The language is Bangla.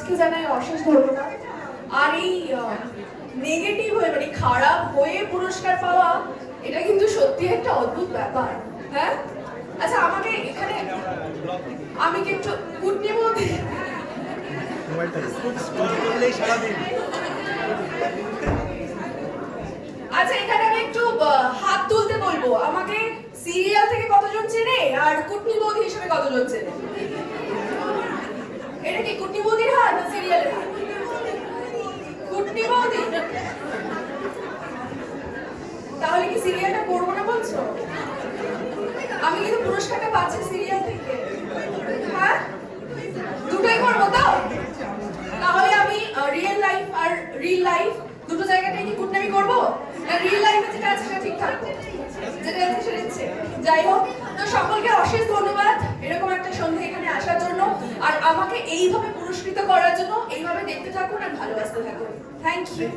অডিয়েন্সকে জানাই অশেষ ধন্যবাদ। আর এই নেগেটিভ হয়ে মানে খারাপ হয়ে পুরস্কার পাওয়া এটা কিন্তু সত্যি একটা অদ্ভুত ব্যাপার। হ্যাঁ, আচ্ছা আমাকে এখানে আমি কি একটু গুড নিউজ আচ্ছা এখানে আমি একটু হাত তুলতে বলবো। আমাকে সিরিয়াল থেকে কতজন চেনে আর কুটনি বৌদি হিসেবে কতজন চেনে? এটা কি কুটনি বৌদির হাত না সিরিয়ালের হাত? কুটনি বৌদি। তাহলে কি সিরিয়ালটা করবো না বলছো? আমি কিন্তু পুরস্কারটা পাচ্ছি সিরিয়াল থেকে। হ্যাঁ, দুটোই করবো তো? তাহলে আমি রিয়েল লাইফ আর রিল লাইফ দুটো জায়গাটাই কি কুটনামি করবো, না রিয়েল লাইফে যেটা আছে সেটা ঠিক থাকবো, যেটা আছে সেটা ইচ্ছে? যাই হোক, তো সকলকে অশেষ ধন্যবাদ এরকম একটা সন্ধ্যে এখানে আসার জন্য, আর আমাকে এইভাবে পুরস্কৃত করার জন্য। এইভাবে দেখতে থাকুন আর ভালোবাসতে থাকুন। Thank you.